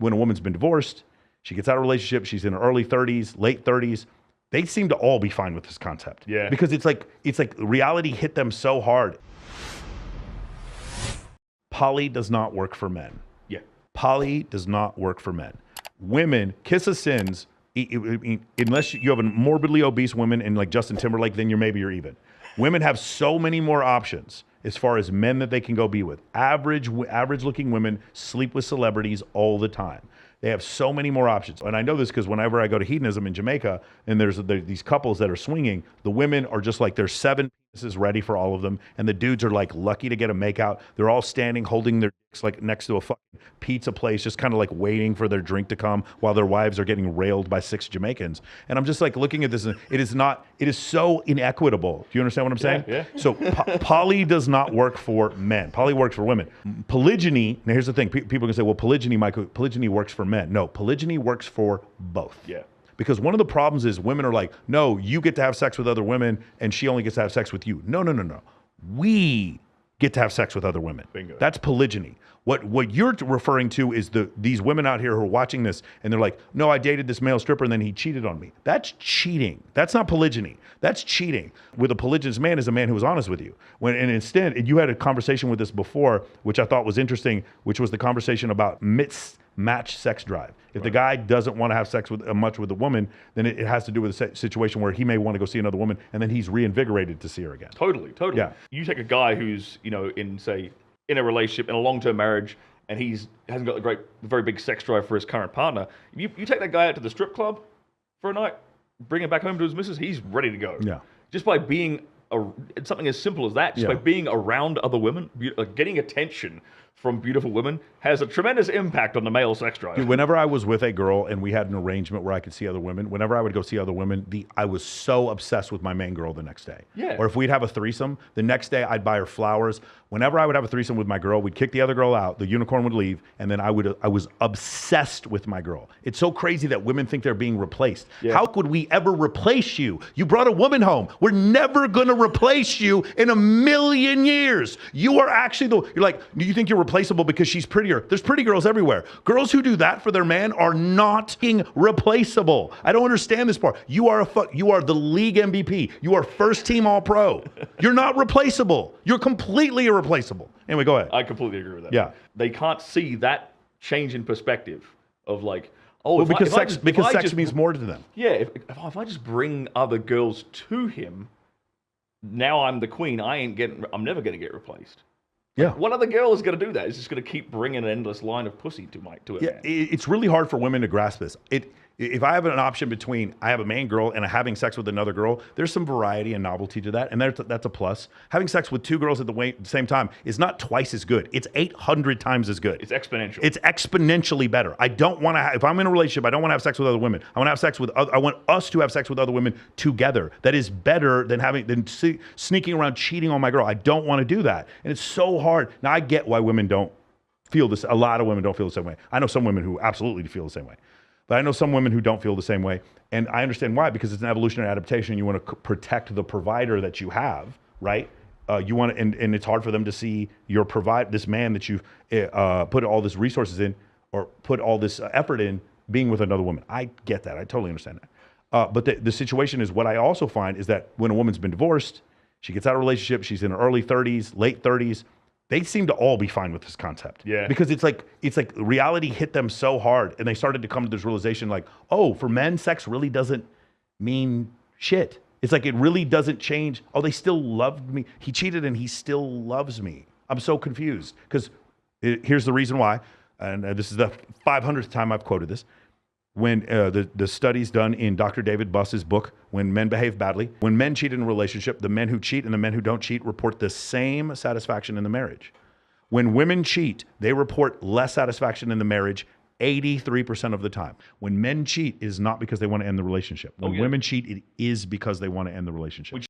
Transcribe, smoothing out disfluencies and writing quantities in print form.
when a woman's been divorced, she gets out of a relationship, she's in her early 30s, late 30s, they seem to all be fine with this concept. Yeah. Because it's like reality hit them so hard. Poly does not work for men. Yeah. Poly does not work for men. Women, kiss of sins, unless you have a morbidly obese woman and like Justin Timberlake, then you're even. Women have so many more options as far as men that they can go be with. Average looking women sleep with celebrities all the time. They have so many more options. And I know this because whenever I go to hedonism in Jamaica and there's these couples that are swinging, the women are just like, there's 7 penises ready for all of them. And the dudes are like lucky to get a makeout. They're all standing, holding their dicks like next to a fucking pizza place, just kind of like waiting for their drink to come while their wives are getting railed by 6 Jamaicans. And I'm just like looking at this and it is so inequitable. Do you understand what I'm saying? Yeah. So poly does not work for men. Poly works for women. Polygyny, now here's the thing. People can say, well, polygyny works for men. No, polygyny works for both. Yeah. Because one of the problems is women are like, no, you get to have sex with other women and she only gets to have sex with you. No. We get to have sex with other women. Bingo. That's polygyny. What you're referring to is these women out here who are watching this and they're like, no, I dated this male stripper and then he cheated on me. That's cheating. That's not polygyny. That's cheating. With a polygynous man is a man who is honest with you. And instead, you had a conversation with this before, which I thought was interesting, which was the conversation about match sex drive. If the guy doesn't want to have sex with much with a woman, then it has to do with a situation where he may want to go see another woman and then he's reinvigorated to see her again. Totally. Yeah. You take a guy who's, in a relationship, in a long-term marriage, and hasn't got a very big sex drive for his current partner. You take that guy out to the strip club for a night, bring him back home to his missus, he's ready to go. Yeah. Just by being something as simple as that, by being around other women, getting attention from beautiful women has a tremendous impact on the male sex drive. Dude, whenever I was with a girl and we had an arrangement where I could see other women, whenever I would go see other women, I was so obsessed with my main girl the next day. Yeah. Or if we'd have a threesome, the next day I'd buy her flowers. Whenever I would have a threesome with my girl, we'd kick the other girl out, the unicorn would leave, and then I was obsessed with my girl. It's so crazy that women think they're being replaced. Yeah. How could we ever replace you? You brought a woman home. We're never gonna replace you in a million years. You are actually you're like, do you think you're replaceable because she's prettier? There's pretty girls everywhere. Girls who do that for their man are not replaceable. I don't understand this part. You are the league MVP. You are first team all pro. You're not replaceable. You're completely irreplaceable. Anyway, go ahead. I completely agree with that. Yeah. They can't see that change in perspective of like, because sex means more to them. Yeah. If I just bring other girls to him, now I'm the queen. I'm never going to get replaced. Yeah. What other girl is going to do that? Is just going to keep bringing an endless line of pussy to it. Yeah, it's really hard for women to grasp this. If I have an option between I have a main girl and having sex with another girl, there's some variety and novelty to that, and that's a plus. Having sex with 2 girls at the same time is not twice as good. It's 800 times as good. It's exponential. It's exponentially better. I don't want to. If I'm in a relationship, I don't want to have sex with other women. I want to have sex with. I want us to have sex with other women together. That is better than sneaking around cheating on my girl. I don't want to do that, and it's so hard. Now I get why women don't feel this. A lot of women don't feel the same way. I know some women who absolutely feel the same way. But I know some women who don't feel the same way. And I understand why, because it's an evolutionary adaptation. You want to protect the provider that you have, right? You want to, and it's hard for them to see this man that you've put all this resources in or put all this effort in being with another woman. I get that. I totally understand that. But the situation is, what I also find is that when a woman's been divorced, she gets out of a relationship, she's in her early 30s, late 30s, they seem to all be fine with this concept. Yeah. Because it's like reality hit them so hard and they started to come to this realization like, oh, for men, sex really doesn't mean shit. It's like it really doesn't change. Oh, they still loved me. He cheated and he still loves me. I'm so confused. Because here's the reason why, and this is the 500th time I've quoted this. When the studies done in Dr. David Buss's book, When Men Behave Badly, when men cheat in a relationship, the men who cheat and the men who don't cheat report the same satisfaction in the marriage. When women cheat, they report less satisfaction in the marriage 83% of the time. When men cheat, it is not because they want to end the relationship. When women cheat, it is because they want to end the relationship.